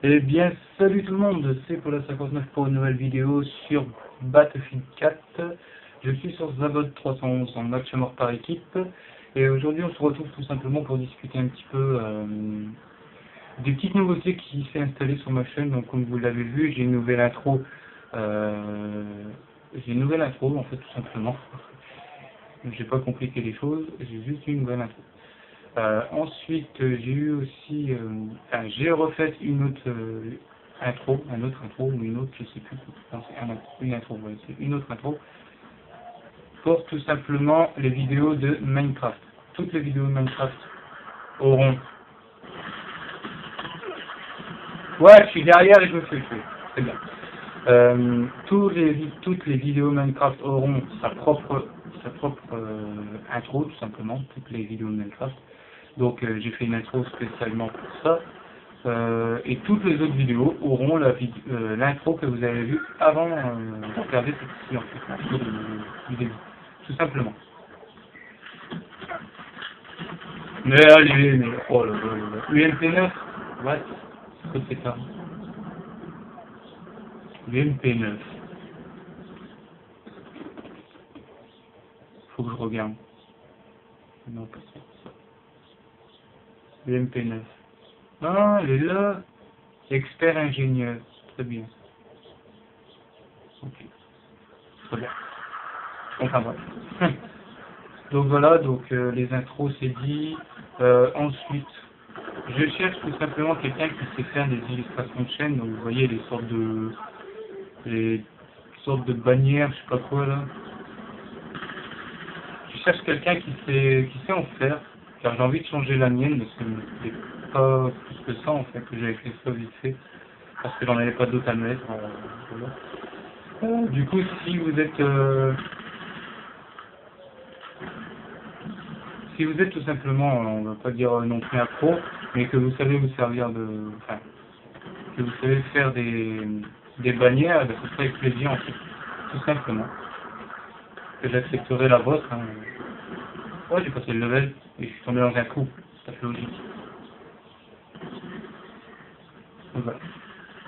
Eh bien, salut tout le monde, c'est Paula59 pour une nouvelle vidéo sur Battlefield 4. Je suis sur Zabot 311 en match mort par équipe. Et aujourd'hui, on se retrouve tout simplement pour discuter un petit peu des petites nouveautés qui s'est installées sur ma chaîne. Donc, comme vous l'avez vu, j'ai une nouvelle intro. En fait, tout simplement. J'ai pas compliqué les choses, j'ai juste une nouvelle intro. Ensuite, j'ai eu aussi, j'ai refait une autre intro ou une autre, je sais plus. Non, c'est une intro, ouais, c'est une autre intro pour tout simplement les vidéos de Minecraft. Toutes les vidéos de Minecraft auront. Ouais, je suis derrière et je me fais tuer. C'est bien. Toutes les vidéos Minecraft auront sa propre intro, tout simplement. Toutes les vidéos de Minecraft. Donc j'ai fait une intro spécialement pour ça. Et toutes les autres vidéos auront l'intro que vous avez vue avant de regarder cette vidéo, l'intro du début. Tout simplement. Mais allez, mais oh là là là. UMP9, what? C'est ça. UMP9. Faut que je regarde. Non, pas ça. UMP9. Ah, elle est là. Expert ingénieur. Très bien. Ok. Très bien. Enfin bref. Donc voilà, donc les intros c'est dit. Ensuite, je cherche tout simplement quelqu'un qui sait faire des illustrations de chaîne. Donc vous voyez les sortes de bannières, je sais pas quoi là. Je cherche quelqu'un qui sait en faire, car j'ai envie de changer la mienne, parce que c'est pas plus que ça en fait, que j'avais fait ça vite fait, parce que j'en avais pas d'autres à mettre. Voilà. Du coup, si vous êtes tout simplement, on va pas dire non plus un pro, mais que vous savez vous servir enfin, que vous savez faire des bannières, ben, ce serait avec plaisir en fait, tout simplement. Que j'accepterai la vôtre. Hein. Ouais, j'ai passé le level et je suis tombé dans un trou, ça fait logique.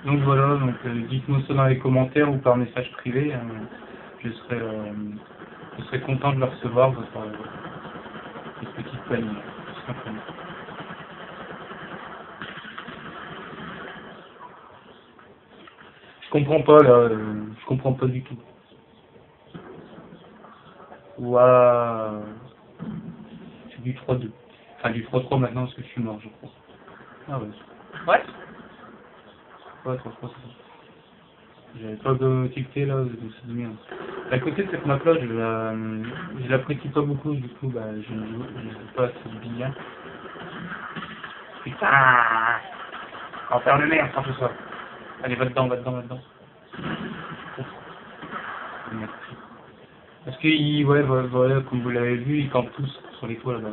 Donc voilà, donc dites-moi ça dans les commentaires ou par message privé. Hein. Je serai content de le recevoir, votre petite panier, tout simplement. Je comprends pas là, je comprends pas du tout. Waouh, c'est du 3-2. Enfin du 3-3 maintenant parce que je suis mort, je crois. Ah ouais. Ouais. Ouais, 3-3 c'est ça. J'avais pas de tilté là, c'est de merde. À côté de cette map là, je l'apprécie pas beaucoup, du coup bah je ne joue pas assez bien. Putain, on va faire le merde sans tout ça. Allez, va dedans, va dedans, va dedans. Merci. Parce que, ouais, voilà, comme vous l'avez vu, ils campent tous sur les toits là-bas.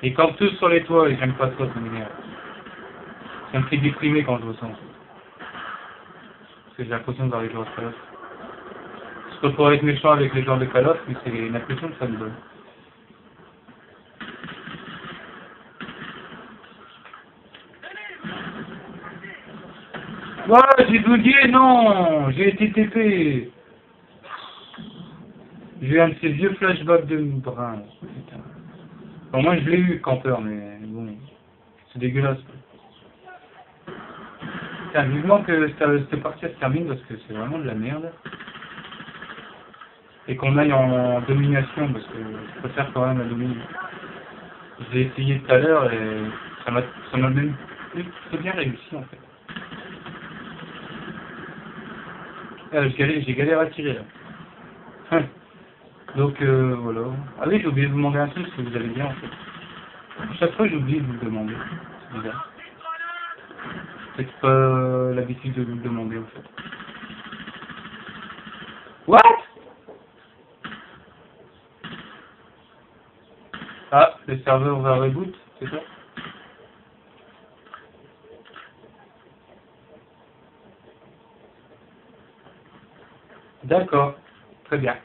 Ils campent tous sur les toits et j'aime pas ça, ça m'énerve. Ça me fait déprimer quand je vois ça. Parce que j'ai l'impression d'avoir les joueurs de Call of. Je peux pas être méchant avec les joueurs de Call of, mais c'est l'impression que ça me donne. Ouais, j'ai bugué, non, j'ai été TP. J'ai eu un de ces vieux flashbacks de brun. Putain. Bon, moi je l'ai eu, campeur, mais bon, c'est dégueulasse. Putain, vivement que cette partie se termine parce que c'est vraiment de la merde. Et qu'on aille en domination parce que je préfère quand même la dominer. J'ai essayé tout à l'heure et ça m'a même très bien réussi en fait. J'ai galéré à tirer là. Donc voilà. Ah oui, j'ai oublié de vous demander un truc si vous allez bien en fait. Chaque fois j'ai oublié de vous le demander. C'est bizarre. C'est pas l'habitude de vous le demander en fait. What? Ah, le serveur va reboot, c'est ça? D'accord. Très bien.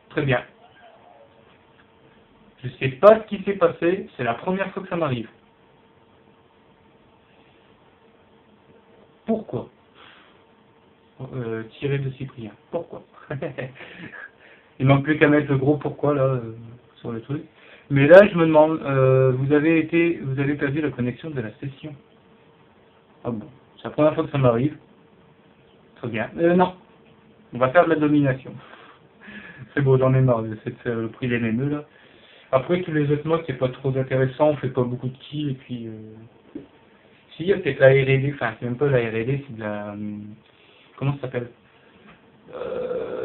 Très bien. Je sais pas ce qui s'est passé, c'est la première fois que ça m'arrive. Pourquoi? Tiré de Cyprien. Pourquoi? Il manque plus qu'à mettre le gros pourquoi là sur le truc. Mais là, je me demande, vous avez perdu la connexion de la session. Ah bon, c'est la première fois que ça m'arrive. Très bien. Non, on va faire de la domination. C'est bon, j'en ai marre de cette prix des NME là. Après, tous les autres modes, c'est pas trop intéressant, on fait pas beaucoup de kills, et puis... Si, il y a peut-être la R&D, enfin, c'est même pas la R&D, c'est de la... comment ça s'appelle?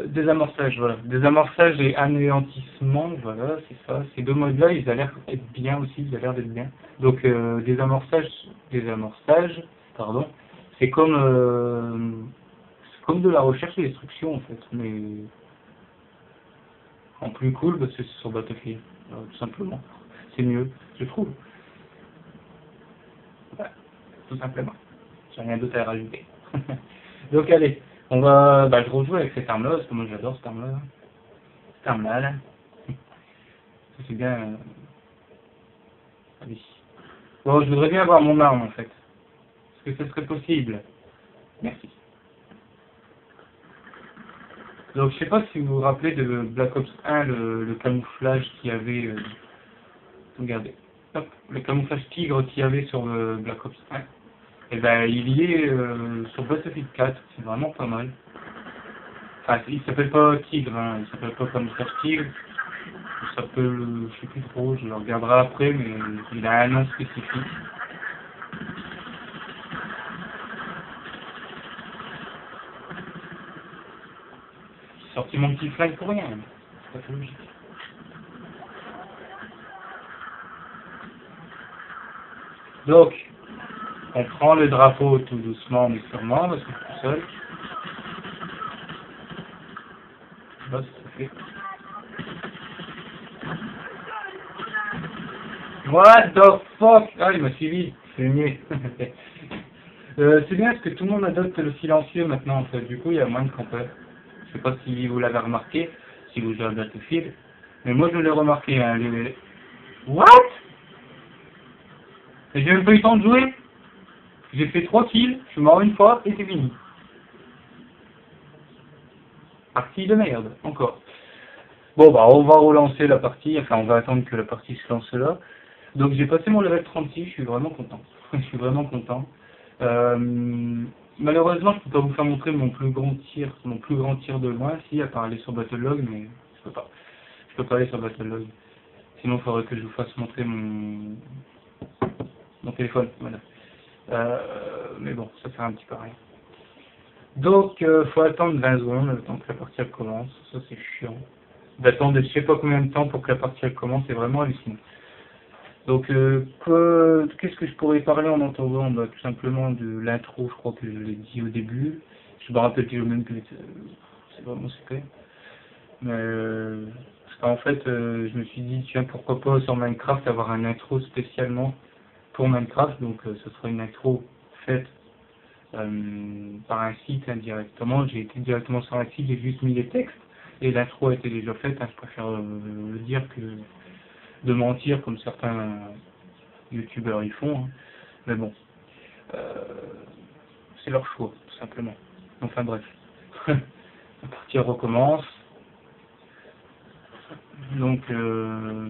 Désamorçage, voilà. Désamorçage et anéantissement, voilà, c'est ça. Ces deux modes-là, ils ont l'air d'être bien aussi, ils ont l'air d'être bien. Donc, désamorçage, pardon, c'est comme de la recherche et destruction, en fait, mais en plus cool, parce que c'est sur Battlefield, tout simplement. C'est mieux, je trouve. Voilà, tout simplement. J'ai rien d'autre à rajouter. Donc, allez, je rejoue avec cette arme-là, parce que moi j'adore cette arme-là. Cette arme-là, là. C'est bien. Allez. Bon, je voudrais bien avoir mon arme en fait. Est-ce que ce serait possible? Merci. Donc, je sais pas si vous vous rappelez de Black Ops 1, le camouflage qu'il y avait. Regardez. Hop, le camouflage tigre qu'il y avait sur le Black Ops 1. Et ben, il y est sur Battlefield 4. C'est vraiment pas mal. Enfin, il s'appelle pas tigre, hein. Il s'appelle pas camouflage tigre. Ça peut, je sais plus trop, je le regarderai après, mais il a un nom spécifique. J'ai sorti mon petit flingue pour rien, c'est pas logique. Donc, on prend le drapeau tout doucement mais sûrement, parce que je suis tout seul. Là, ça fait. What the fuck? Ah, il m'a suivi, c'est mieux. C'est bien parce que tout le monde adopte le silencieux maintenant, en fait. Du coup, il y a moins de campeurs. Je sais pas si vous l'avez remarqué, si vous jouez à Battlefield, mais moi je l'ai remarqué. Hein, What? Et j'ai même pas eu le temps de jouer. J'ai fait 3 kills, je suis mort une fois et c'est fini. Partie de merde, encore. Bon bah on va relancer la partie, enfin on va attendre que la partie se lance là. Donc j'ai passé mon level 36, je suis vraiment content. Je suis vraiment content. Malheureusement je peux pas vous faire montrer mon plus grand tir de loin, si à part aller sur Battlelog, mais je peux pas. Je peux pas aller sur Battlelog. Sinon il faudrait que je vous fasse montrer mon téléphone, voilà. Mais bon, ça sert un petit peu à rien. Donc, faut attendre 20 secondes, le temps que la partie elle commence. Ça, c'est chiant. D'attendre je sais pas combien de temps pour que la partie elle commence, c'est vraiment hallucinant. Donc, qu'est-ce que je pourrais parler en entendant? Bah, tout simplement de l'intro, je crois que je l'ai dit au début. Je me rappelle plus même plus, c'est vraiment super. Mais, parce qu'en fait, je me suis dit, tiens, pourquoi pas sur Minecraft avoir un intro spécialement pour Minecraft. Donc, ce sera une intro faite par un site indirectement. J'ai été directement sur un site, j'ai juste mis les textes et l'intro a été déjà faite. Hein, je préfère le dire que de mentir comme certains youtubeurs y font. Hein. Mais bon, euh, c'est leur choix, tout simplement. Enfin bref, la partie recommence. Donc, je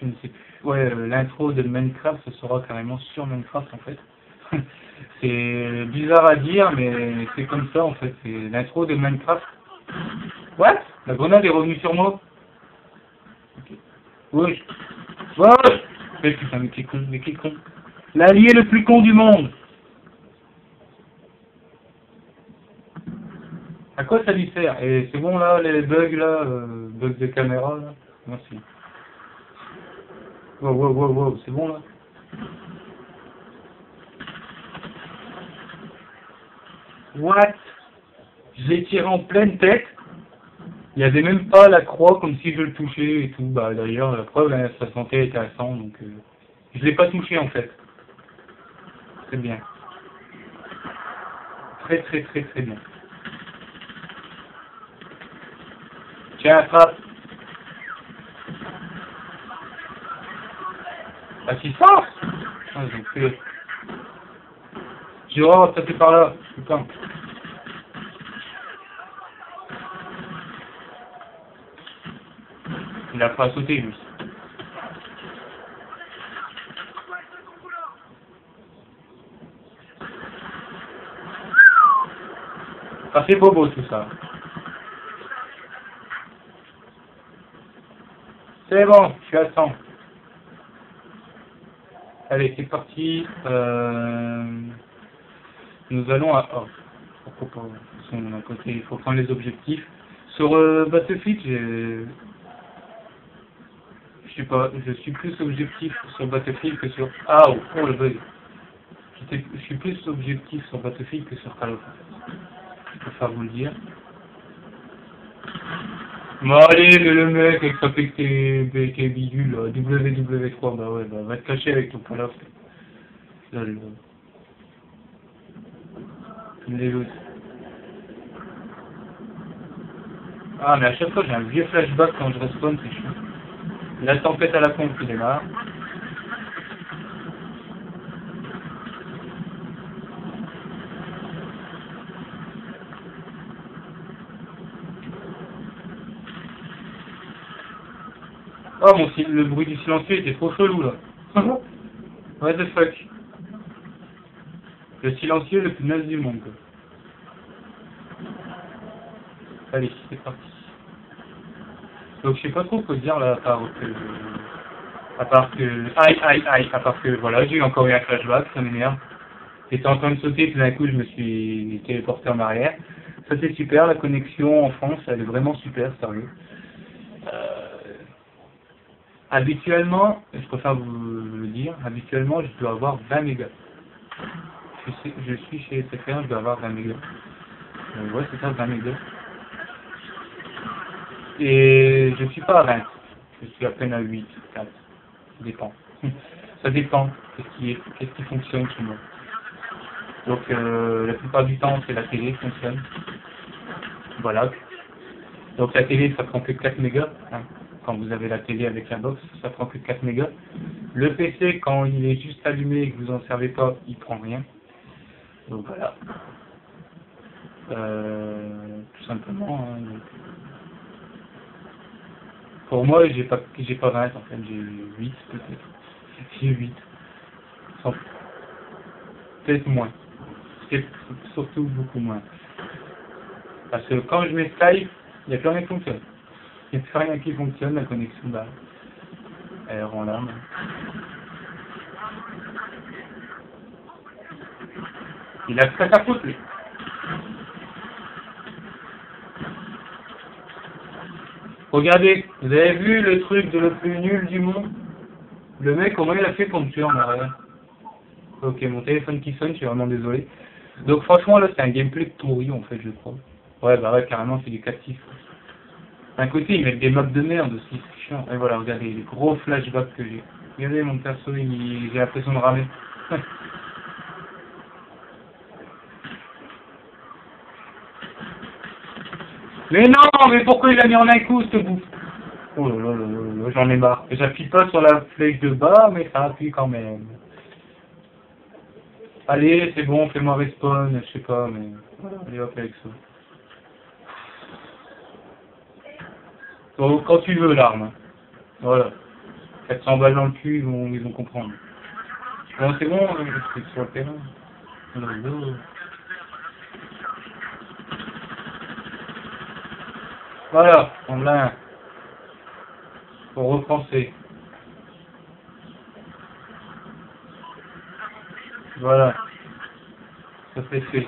ne sais plus. Ouais, l'intro de Minecraft, ce sera carrément sur Minecraft en fait. C'est bizarre à dire, mais c'est comme ça en fait. C'est l'intro de Minecraft. What? La grenade est revenue sur moi? Okay. Ouais. Ouais. Mais putain, mais quel con, mais quel con. L'allié le plus con du monde. À quoi ça lui sert? Et c'est bon là, les bugs là, bugs de caméra là? Merci. Wow, wow, wow, wow, c'est bon là? What? Je l'ai tiré en pleine tête. Il n'y avait même pas la croix comme si je le touchais et tout. Bah d'ailleurs, la preuve, hein, sa santé est intéressante, donc je l'ai pas touché en fait. Très bien. Très très très très bien. Tiens, attrape. Assistance. Ah, j'ai fait. Gérard, ça fait par là. Putain. Il a pas à sauter lui. Ça fait bobo tout ça. C'est bon, je suis à 100. Allez, c'est parti. Nous allons à... Oh, pourquoi pas. D'un côté, il faut prendre les objectifs. Sur Battlefield, je suis plus objectif sur Battlefield que sur... Ah, oh le bug. Je suis plus objectif sur Battlefield que sur Call of Duty. Je préfère vous le dire. Bon allez, le mec avec sa PK bidule, WW3, bah ouais, bah va te cacher avec ton Call of. Là, les autres. Ah mais à chaque fois j'ai un vieux flashback quand je respawn, c'est chiant. La tempête à la con qui démarre. Oh le bruit du silencieux était trop chelou là. What the fuck. Le silencieux le plus naze du monde quoi. Allez, c'est parti. Donc je sais pas trop quoi dire là à part que à part que voilà, j'ai encore eu un flashback, ça m'énerve. J'étais en train de sauter, tout d'un coup je me suis téléporté en arrière. Ça c'est super, la connexion en France, elle est vraiment super, sérieux. Habituellement, je préfère vous le dire, habituellement je dois avoir 20 mégas. Je suis chez SFR, je dois avoir 20 mégas. Ouais, c'est ça, 20 mégas. Et je suis pas à 20, je suis à peine à 8, 4, ça dépend. Ça dépend, qu'est-ce qui fonctionne chez moi. Donc la plupart du temps, c'est la télé qui fonctionne. Voilà. Donc la télé, ça prend que 4 mégas. Hein. Quand vous avez la télé avec la box, ça prend que 4 mégas. Le PC, quand il est juste allumé et que vous en servez pas, il prend rien. Donc voilà. Tout simplement. Hein, donc. Pour moi, j'ai pas 20 en fait, j'ai 8 peut-être. J'ai 8. Peut-être moins. C'est surtout beaucoup moins. Parce que quand je mets Skype, il n'y a plus rien qui fonctionne. Il n'y a plus rien qui fonctionne, la connexion, bah, elle rend l'âme. Il a très à foutre, lui. Regardez, vous avez vu le truc de le plus nul du monde? Le mec, comment il a fait pour me tuer en arrière? Ok, mon téléphone qui sonne, je suis vraiment désolé. Donc franchement, là, c'est un gameplay pourri, en fait, je crois. Ouais, bah ouais, carrément, c'est du captif. D'un côté, ils mettent des maps de merde aussi, c'est chiant. Et voilà, regardez, les gros flashbacks que j'ai. Regardez, mon perso, j'ai l'impression de ramer. Mais non, mais pourquoi il a mis en un coup, ce bouffe? Oh là là là là, j'en ai marre. J'appuie pas sur la flèche de bas, mais ça appuie quand même. Allez, c'est bon, fais-moi respawn, je sais pas, mais... Voilà, allez hop avec ça. Donc, quand tu veux, l'arme. Voilà. 400 balles dans le cul, ils vont comprendre. Bon, c'est bon, je suis sur le terrain. Oh là là. Voilà, on l'a. Pour repenser. Voilà. Ça c'est fait.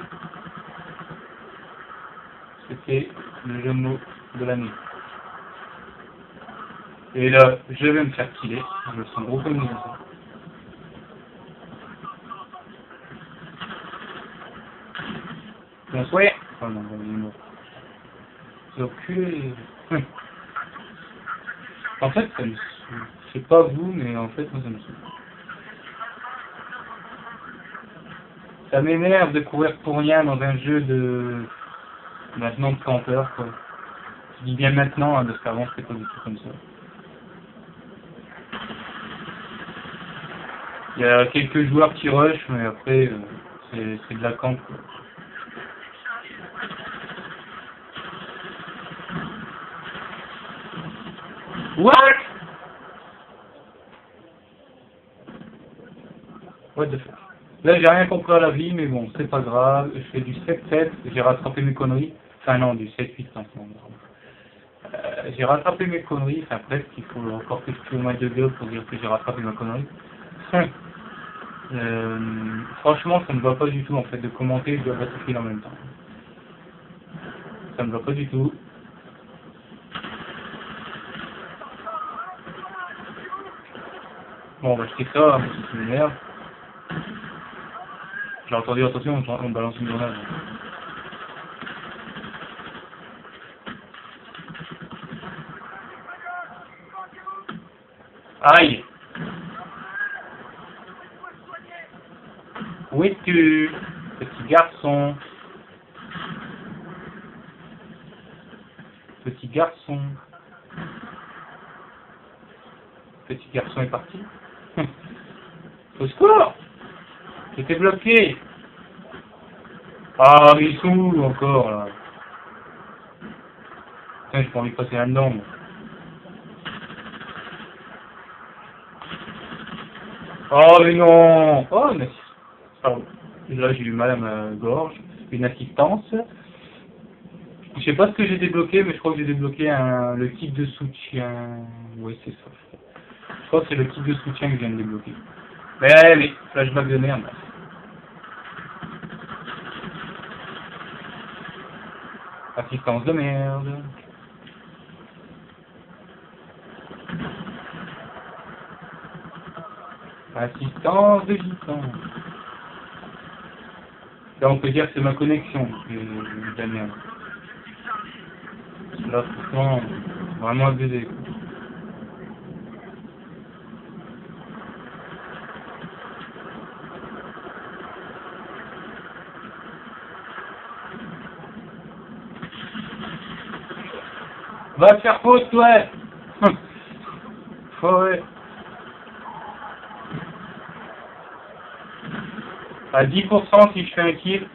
C'était le jeu de mots de l'année. Et là, je vais me faire killer. Je me sens gros comme ça. Bonsoir. Oh non, il est mort. J'ai enculé. En fait, ça me saoule. Je sais pas vous, mais en fait, moi, ça me saoule. Ça m'énerve de courir pour rien dans un jeu de... maintenant de campeur, quoi. Je dis bien maintenant, hein, parce qu'avant, c'était pas du tout comme ça. Il y a quelques joueurs qui rushent, mais après, c'est de la camp, quoi. What? What the fuck? Là, j'ai rien compris à la vie, mais bon, c'est pas grave. Je fais du 7-7, j'ai rattrapé mes conneries. Enfin non, du 7-8 maintenant. J'ai rattrapé mes conneries, enfin presque, il faut encore que je tue au moins 2 gars pour dire que j'ai rattrapé ma connerie. Franchement, ça me va pas du tout en fait de commenter et de Battlefield en même temps. Ça me va pas du tout. Bon, on va jeter ça, c'est une merde. J'ai entendu, attention, on balance une grenade. Aïe! Où es-tu, petit garçon? Petit garçon. Petit garçon est parti. Au secours! J'étais bloqué! Ah, mais ils sont où encore là? Putain, j'ai pas envie de passer là-dedans. Moi. Oh, mais non! Oh, mais... Pardon. Là, j'ai eu mal à ma gorge. Une assistance. Je sais pas ce que j'ai débloqué, mais je crois que j'ai débloqué le type de soutien. Oui, c'est ça. Je crois que c'est le type de soutien que je viens de débloquer. Mais flashback de merde. Assistance de merde. Assistance de gitan. Là, on peut dire que c'est ma connexion qui est de la merde. Là, franchement, vraiment abusé. Va te faire foutre, toi! Ouais. À 10% si je fais un kill.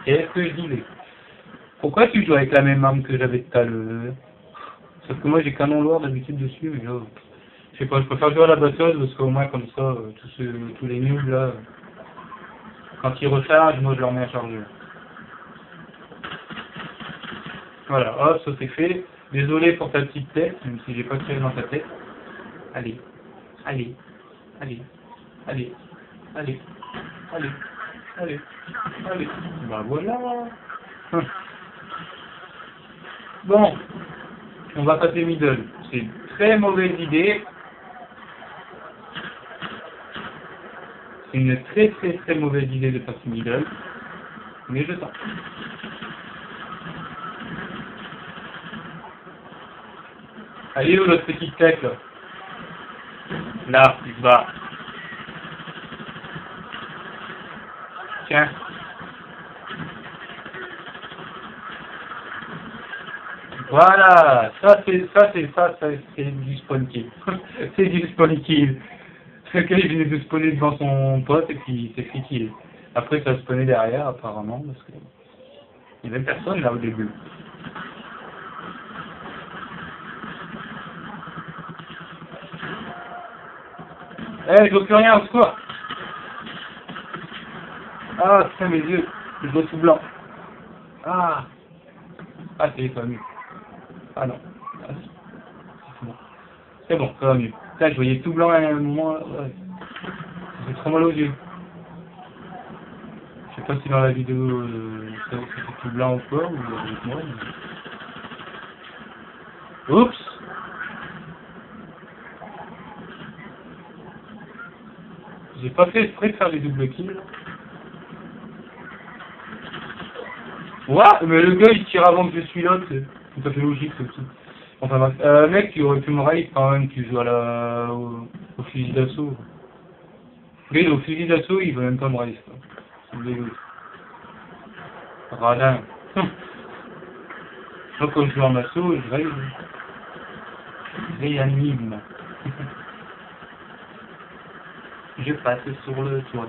Qu'est-ce que je disais? Pourquoi tu joues avec la même arme que j'avais tout à l'heure? Sauf que moi j'ai canon lourd d'habitude dessus, mais là, je sais pas, je préfère jouer à la batteuse parce qu'au moins comme ça, tous les nuls là, quand ils rechargent, moi je leur mets à charger. Voilà, hop, ça c'est fait. Désolé pour ta petite tête, même si j'ai pas tiré dans ta tête. Allez, allez, allez, allez, allez, allez, allez, allez. Bah voilà. Bon, on va passer middle. C'est une très mauvaise idée. C'est une très mauvaise idée de passer middle. Mais je tente. Allez où l'autre petite tête là? Là, il se bat. Tiens. Voilà, ça c'est du spawn kill. C'est du spawn kill. Le gars il venait de spawner devant son pote et puis il s'est fait kill. Après ça a spawné derrière apparemment parce que il y avait personne là au début. Eh, je vois plus rien, au secours! Ah, putain, mes yeux, je vois tout blanc. Ah! Ah, c'est pas mieux. Ah non. Ah, c'est bon. C'est bon, ça va mieux. Putain, je voyais tout blanc à un moment. Ouais. J'ai trop mal aux yeux. Je sais pas si dans la vidéo c'était tout blanc ou quoi, ou avec moi. Mais... Oups! J'ai pas fait exprès de faire des doubles kills. Ouais, mais le gars il tire avant que je suis là, c'est tout à fait logique aussi. Enfin bref, mec, tu aurais pu me raid quand même, tu joues à au fusil d'assaut. Mais au fusil d'assaut, il veut même pas me raid, quoi. C'est dégueu. Radin. Moi quand je joue en assaut, je raid. Je réanime. Je passe sur le toit.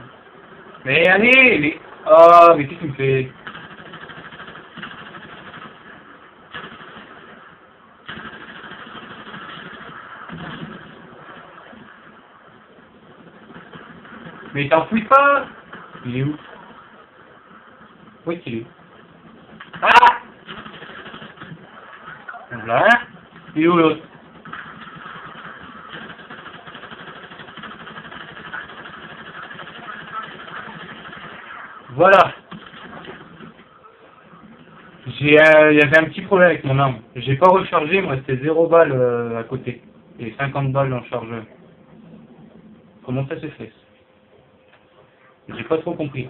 Mais allez, mais... Ah, mais qu'est-ce que tu me fais? Mais t'enfouis pas! Il est où? Où est-ce qu'il est? Ah! Voilà. Il est où l'autre? Voilà. Il y avait un petit problème avec mon arme. J'ai pas rechargé, il me restait 0 balles à côté. Et 50 balles en chargeur. Comment ça se fait? J'ai pas trop compris.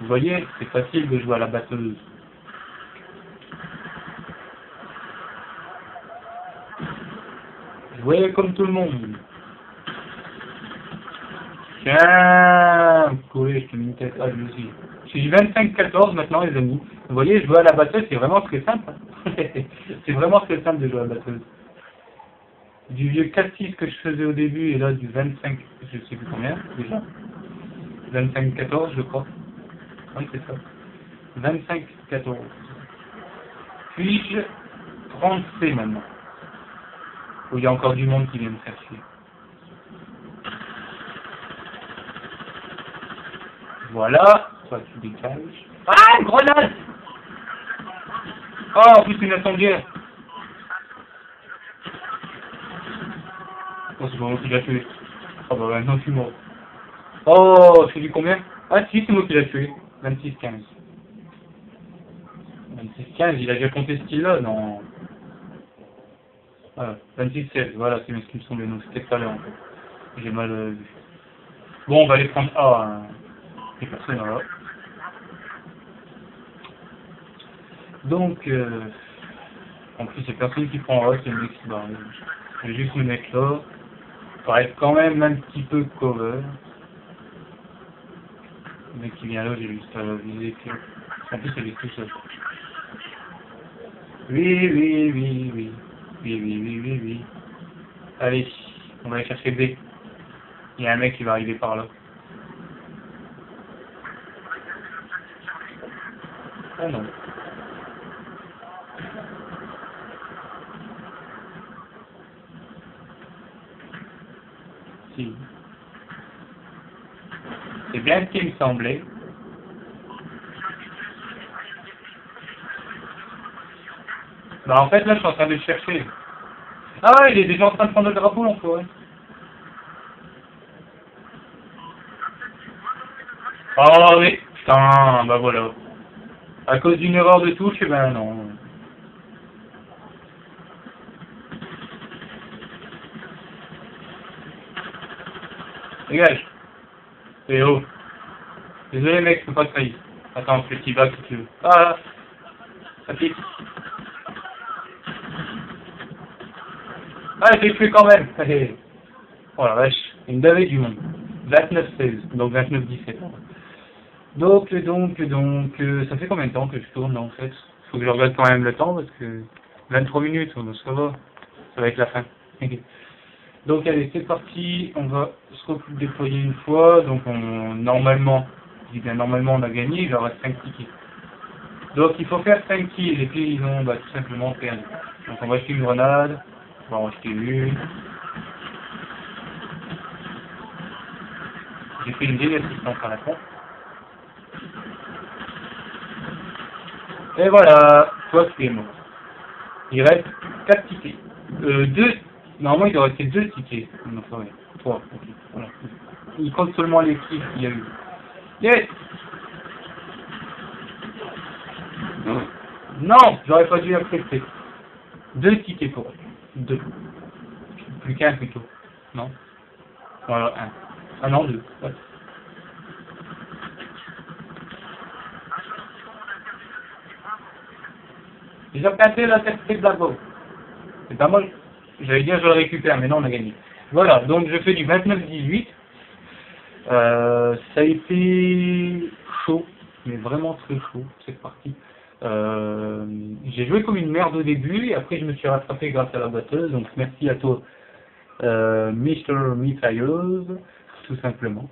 Vous voyez, c'est facile de jouer à la batteuse. Jouez comme tout le monde. Tiens, collé, je te mets une tête. Ah, je aussi. Je suis 25-14 maintenant, les amis. Vous voyez, jouer à la batteuse, c'est vraiment très simple. C'est vraiment très simple de jouer à la batteuse. Du vieux 4-6 que je faisais au début, et là du 25, je sais plus combien, déjà. 25-14, je crois. Oui, c'est ça. 25-14. Puis-je 30C maintenant? Où il y a encore du monde qui vient me faire chier. Voilà. Toi, tu dégages. Ah, une grenade! Oh, en plus, une incendiaire. Oh, c'est pas moi qui l'a tué. Oh, bah maintenant, je suis mort. Oh, c'est lui combien? Ah, si, c'est moi qui l'a tué. 26-15. 26-15, il a déjà compté ce qu'il-là? Non. Ah, 26-16, voilà, c'est ce qui me semblait. Donc, c'était tout à l'heure, en fait. J'ai mal vu. Bon, on va les prendre. Ah, il n'y a personne là. Donc, en plus, il n'y a personne qui prend A, c'est le mec qui barre. Je vais juste me mettre là. Pour être quand même un petit peu cover. Le mec qui vient là, j'ai juste à viser. En plus, il est tout seul. Oui, oui, oui, oui. Oui, oui, oui, oui, oui. Allez, on va aller chercher B. Il y a un mec qui va arriver par là. Ah non. Si. C'est bien ce qui me semblait. Bah en fait là je suis en train de le chercher. Ah ouais, il est déjà en train de prendre le drapeau l'enfoiré. Oh mais putain, bah voilà. À cause d'une erreur de touche, eh ben non. Dégage. Eh oh. Désolé mec, je peux pas te trahir. Attends, je fais petit bac si tu veux. Ah là. Ça pique. Ah, j'ai fait quand même. Oh la vache, une davée du monde. 29-16, donc 29-17. Donc, ça fait combien de temps que je tourne en fait? Faut que je regarde quand même le temps parce que 23 minutes, donc ça va être la fin. Donc allez, c'est parti, on va se déployer une fois, donc normalement, je dis bien normalement on a gagné, il en reste 5 tickets. Donc il faut faire 5 kills et puis ils ont tout simplement perdu. Donc on va acheter une grenade, on va en acheter une. J'ai fait une vieille assistance à la con. Et voilà, toi tu es mort. Il reste 4 tickets. 2. Normalement il doit rester 2 tickets. Non, sorry. 3. Okay. Voilà. Il compte seulement les kills qu'il y a eu. Yes. Non, j'aurais pas dû accepter. 2 tickets pour eux. 2. Plus qu'un plutôt. Non. Voilà, 1. Ah non, 2. Ouais. J'ai regardé la certificat de Blackboard. C'est pas mal. J'allais dire je le récupère, mais non, on a gagné. Voilà, donc je fais du 29-18. Ça a été chaud, mais vraiment très chaud, cette partie. J'ai joué comme une merde au début, et après je me suis rattrapé grâce à la batteuse, donc merci à toi, Mister Mitrailleuse, tout simplement.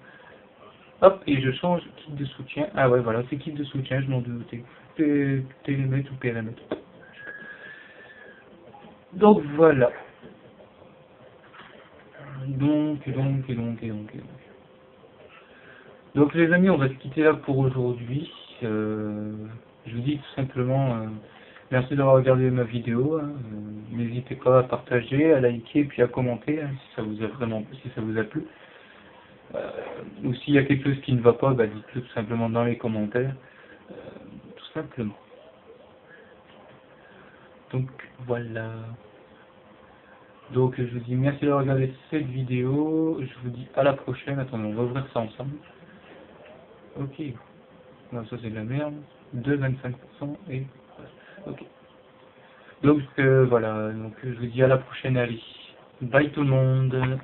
Hop, et je change kit de soutien. Ah ouais, voilà, c'est kit de soutien, je m'en doutais. Télémètre ou périmètre. Donc voilà. Donc les amis, on va se quitter là pour aujourd'hui. Je vous dis tout simplement merci d'avoir regardé ma vidéo. Hein. N'hésitez pas à partager, à liker, puis à commenter hein, si ça vous a vraiment, si ça vous a plu. Ou s'il y a quelque chose qui ne va pas, bah, dites-le tout simplement dans les commentaires. Tout simplement. Donc voilà. Donc je vous dis merci d'avoir regardé cette vidéo. Je vous dis à la prochaine. Attendez, on va ouvrir ça ensemble. Ok. Non, ça c'est de la merde. 2,25% et... Ok. Donc voilà. Donc je vous dis à la prochaine. Allez. Bye tout le monde.